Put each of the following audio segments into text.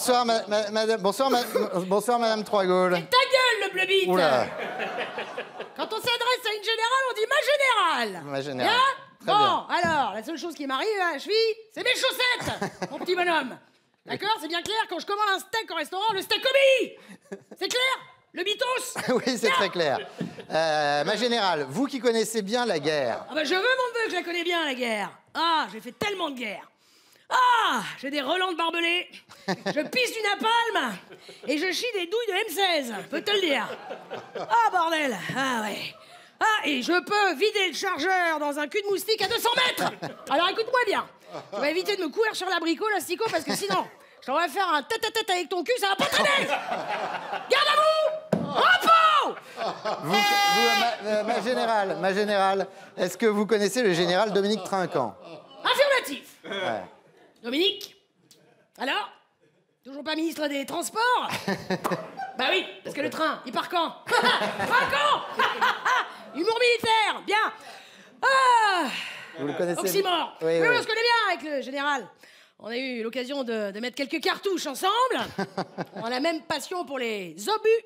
Bonsoir, bonsoir, madame Trois-Gaules. Ta gueule, le bleu-bite. Oula. Quand on s'adresse à une générale, on dit ma générale. Ma générale. Bien. Très Bon, bien. alors, la seule chose qui m'arrive à la cheville, c'est mes chaussettes, mon petit bonhomme. D'accord, c'est bien clair, quand je commande un steak au restaurant, le steak obéit. C'est clair? Le bitos? Oui, c'est très clair. Ma générale, vous qui connaissez bien la guerre. Ah bah je veux, mon neveu, que je la connais bien, la guerre. Ah, j'ai fait tellement de guerres. Ah, j'ai des relents de barbelés. Je pisse du napalm et je chie des douilles de M16, peut te le dire. Ah, bordel. Ah, ouais. Ah, et je peux vider le chargeur dans un cul de moustique à 200 mètres. Alors écoute-moi bien. Tu vas éviter de me courir sur l'abricot, l'astico, parce que sinon, je t'en vais faire un tête-à-tête avec ton cul, ça va pas traîner. Garde à vous. Repos. Ma générale, est-ce que vous connaissez le général Dominique Trinquant? Affirmatif. Ouais. Dominique? Alors? Toujours pas ministre des Transports? Bah oui, parce que le train, il part quand? Trinquant. Humour militaire, bien. Ah, Vous le connaissez? oxymore. Oui, Oui, oui. on se connaît bien avec le général. On a eu l'occasion de mettre quelques cartouches ensemble. On a la même passion pour les obus.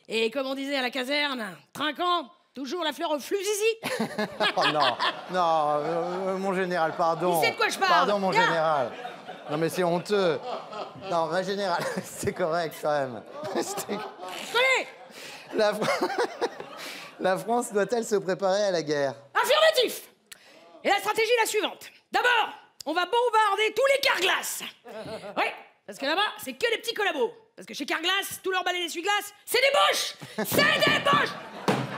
Et comme on disait à la caserne, Trinquant, toujours la fleur au fusil. Oh non, non, mon général, pardon. Il sait de quoi je parle. Pardon, mon Viens. général. Non, mais c'est honteux. Non, ma générale, c'est correct quand même. Connais. La France doit-elle se préparer à la guerre? Affirmatif. Et la stratégie est la suivante. D'abord, on va bombarder tous les Carglass. Oui, parce que là-bas, c'est que des petits collabos. Parce que chez Carglass, tous leurs balais d'essuie-glace, c'est des boches. C'est des boches.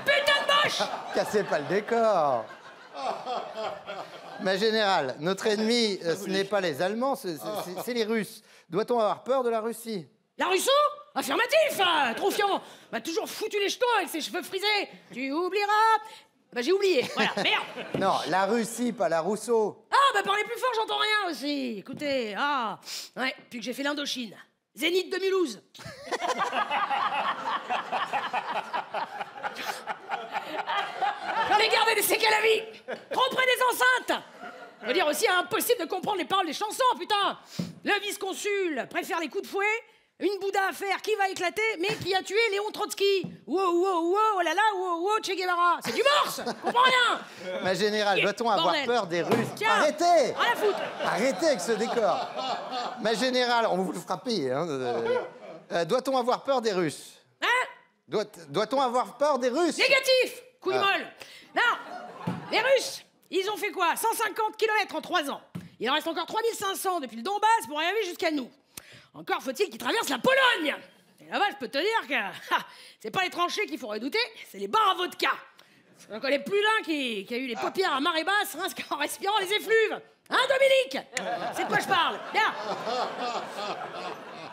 Putain de boches. Cassez pas le décor. Ma générale, notre ennemi, ce n'est pas les Allemands, c'est les Russes. Doit-on avoir peur de la Russie? La Russo? Affirmatif. Troufion m'a toujours foutu les jetons avec ses cheveux frisés. Tu oublieras. Bah j'ai oublié, voilà, merde. Non, la Russie, pas la Rousseau. Ah, bah parlez plus fort, j'entends rien aussi. Écoutez, ouais, puis que j'ai fait l'Indochine. Zénith de Mulhouse. J'en ai gardé des séquelles à vie. Trop près des enceintes. Je veux dire aussi, impossible de comprendre les paroles des chansons, putain. Le vice-consul préfère les coups de fouet. Une Bouddha à faire qui va éclater, mais qui a tué Léon Trotsky. Wow, wow, wow, oh là là, wow, wow, Che Guevara. C'est du morse, comprends rien. Ma générale, doit-on avoir Bordel. peur des Russes? Tiens, Arrêtez! rien à foutre. Arrêtez avec ce décor. Ma générale, on vous le fera payer. Hein, doit-on avoir peur des Russes? Hein? Doit-on avoir peur des Russes? Négatif. Couille molle. Non, les Russes, ils ont fait quoi? 150 km en 3 ans. Il en reste encore 3500 depuis le Donbass pour arriver jusqu'à nous. Encore faut-il qu'ils traversent la Pologne. Et là-bas, je peux te dire que c'est pas les tranchées qu'il faut redouter, c'est les bars à vodka. J'en connais plus d'un qui a eu les paupières à marée basse, rien qu'en respirant les effluves. Hein, Dominique? C'est de quoi je parle? Bien.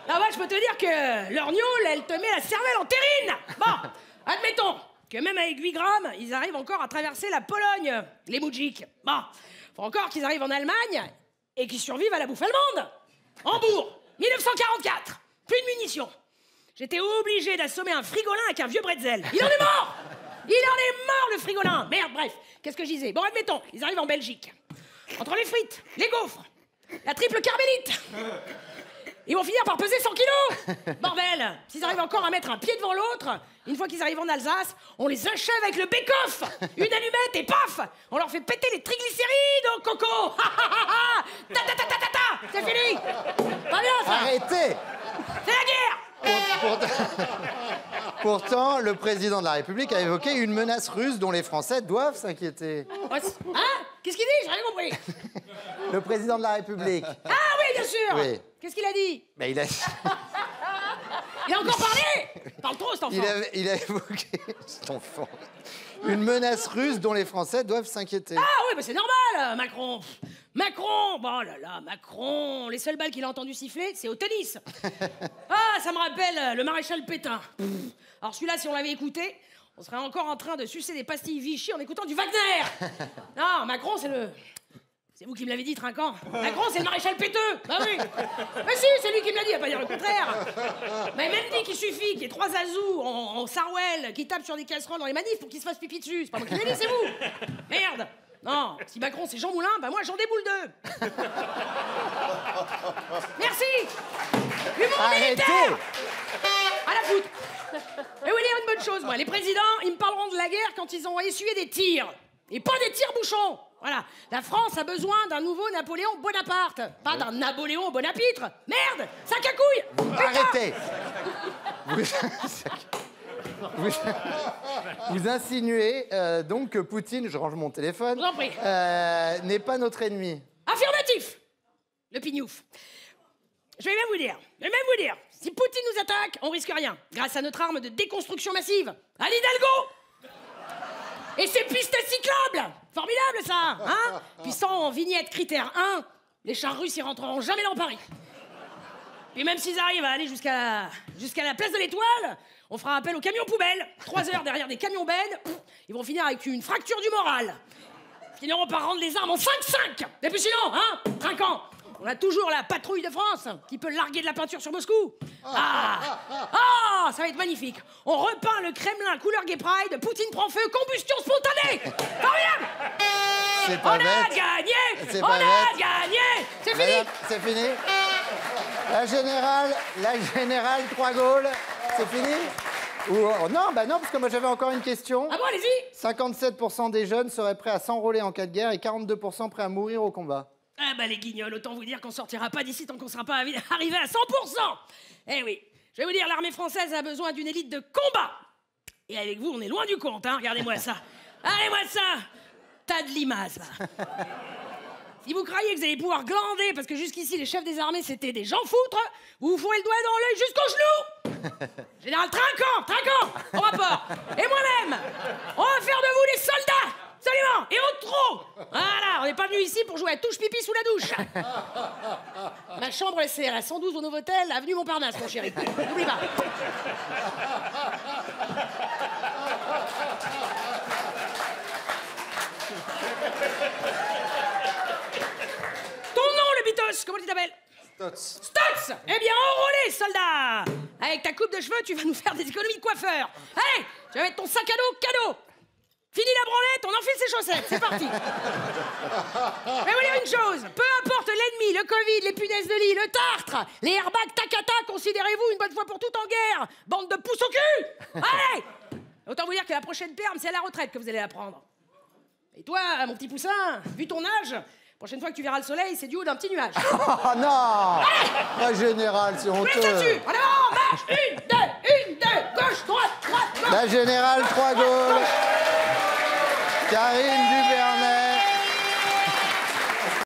Là-bas, je peux te dire que leur gnôle, elle te met la cervelle en terrine. Bon, admettons que même avec 8 grammes, ils arrivent encore à traverser la Pologne, les moudjiks. Bon, faut encore qu'ils arrivent en Allemagne et qu'ils survivent à la bouffe allemande. Hambourg, 1944, plus de munitions. J'étais obligé d'assommer un frigolin avec un vieux bretzel. Il en est mort! Il en est mort, le frigolin! Merde, bref, qu'est-ce que je disais? Bon, admettons, ils arrivent en Belgique. Entre les frites, les gaufres, la triple carmélite, ils vont finir par peser 100 kilos! Bordel! S'ils arrivent encore à mettre un pied devant l'autre, une fois qu'ils arrivent en Alsace, on les achève avec le bake-off! Une allumette et paf! On leur fait péter les triglycérides au coco! Ta ta ta ta ta ta! C'est fini! Pas bien, ça! Arrêtez! C'est la guerre! Pourtant, le président de la République a évoqué une menace russe dont les Français doivent s'inquiéter. Hein? Qu'est-ce qu'il dit? J'ai rien compris. Le président de la République. Ah oui, bien sûr! Oui. Qu'est-ce qu'il a dit? Mais il a... Il a encore parlé! Il parle trop, cet enfant. Il a évoqué, cet enfant, une menace russe dont les Français doivent s'inquiéter. Ah oui, bah c'est normal, Macron. Macron, bon là là, Macron, les seules balles qu'il a entendu siffler, c'est au tennis. Ah, ça me rappelle le maréchal Pétain. Alors celui-là, si on l'avait écouté, on serait encore en train de sucer des pastilles Vichy en écoutant du Wagner. Non, Macron, c'est le... C'est vous qui me l'avez dit, Trinquant. Macron, c'est le maréchal péteux. Bah oui. Mais si, c'est lui qui me l'a dit, il va pas dire le contraire. Mais même dit qu'il suffit qu'il y ait 3 azous en sarouel qui tapent sur des casseroles dans les manifs pour qu'ils se fassent pipi dessus. C'est pas moi qui l'ai dit, c'est vous. Merde. Non, si Macron c'est Jean Moulin, bah moi j'en déboule 2. Merci. L'humour militaire. À la foutre. Et vous dire une bonne chose, moi, les présidents, ils me parleront de la guerre quand ils ont essuyé des tirs. Et pas des tirs-bouchons. Voilà. La France a besoin d'un nouveau Napoléon Bonaparte. Pas d'un Napoléon Bonapitre. Merde, sac à couilles. Arrêtez. Vous insinuez donc que Poutine, je range mon téléphone, Je vous en prie. n'est pas notre ennemi. Affirmatif. Le pignouf. Je vais même vous dire, si Poutine nous attaque, on risque rien, grâce à notre arme de déconstruction massive, à l'Hidalgo. Et ses pistes cyclables. Formidable, ça, hein? Puis sans vignette critère 1, les chars russes y rentreront jamais dans Paris. Et même s'ils arrivent à aller jusqu'à la place de l'Étoile, on fera appel aux camions poubelles. 3 heures derrière des camions bennes, ils vont finir avec une fracture du moral. Ils finiront par rendre les armes en 5-5. Et puis sinon, hein, trinquant, on a toujours la patrouille de France qui peut larguer de la peinture sur Moscou. Ça va être magnifique. On repeint le Kremlin couleur Gay Pride, Poutine prend feu, combustion spontanée. Formidable. C'est pas bête. On a gagné. On a gagné. C'est fini. Madame, c'est fini. La générale 3 Gaulle, c'est fini? Non, bah non, parce que moi j'avais encore une question. Ah bon, allez-y. 57% des jeunes seraient prêts à s'enrôler en cas de guerre et 42% prêts à mourir au combat. Ah bah les guignols, autant vous dire qu'on sortira pas d'ici tant qu'on sera pas arrivé à 100%. Eh oui, je vais vous dire, l'armée française a besoin d'une élite de combat. Et avec vous, on est loin du compte, hein, regardez-moi ça. Regardez-moi ça. Tas de limaces, là. Si vous croyez que vous allez pouvoir glander, parce que jusqu'ici, les chefs des armées, c'était des gens foutres, vous vous fourrez le doigt dans l'œil jusqu'au genou. Général Trinquant, au rapport. Et moi-même, on va faire de vous des soldats. Absolument. Et au trop. Voilà, on n'est pas venu ici pour jouer à touche pipi sous la douche. Ma chambre, c'est à la 112 au Novotel, avenue Montparnasse, mon chéri. N'oublie pas. Comment tu t'appelles? Stotz. Eh bien, enrôlé, soldat. Avec ta coupe de cheveux, tu vas nous faire des économies de coiffeur. Allez, tu vas mettre ton sac à dos cadeau. Fini la branlette, on enfile ses chaussettes. C'est parti. Je vais vous dire une chose. Peu importe l'ennemi, le Covid, les punaises de lit, le tartre, les airbags Takata, considérez-vous une bonne fois pour toutes en guerre. Bande de pouces au cul. Allez. Autant vous dire que la prochaine perme, c'est à la retraite que vous allez la prendre. Et toi, mon petit poussin, vu ton âge... Prochaine fois que tu verras le soleil, c'est du haut d'un petit nuage. Oh non! La générale, c'est honteux. Dessus. En avant, marche. 1, 2, gauche, droite, droite, gauche. La générale 3 Gaulle. Karine Dubé.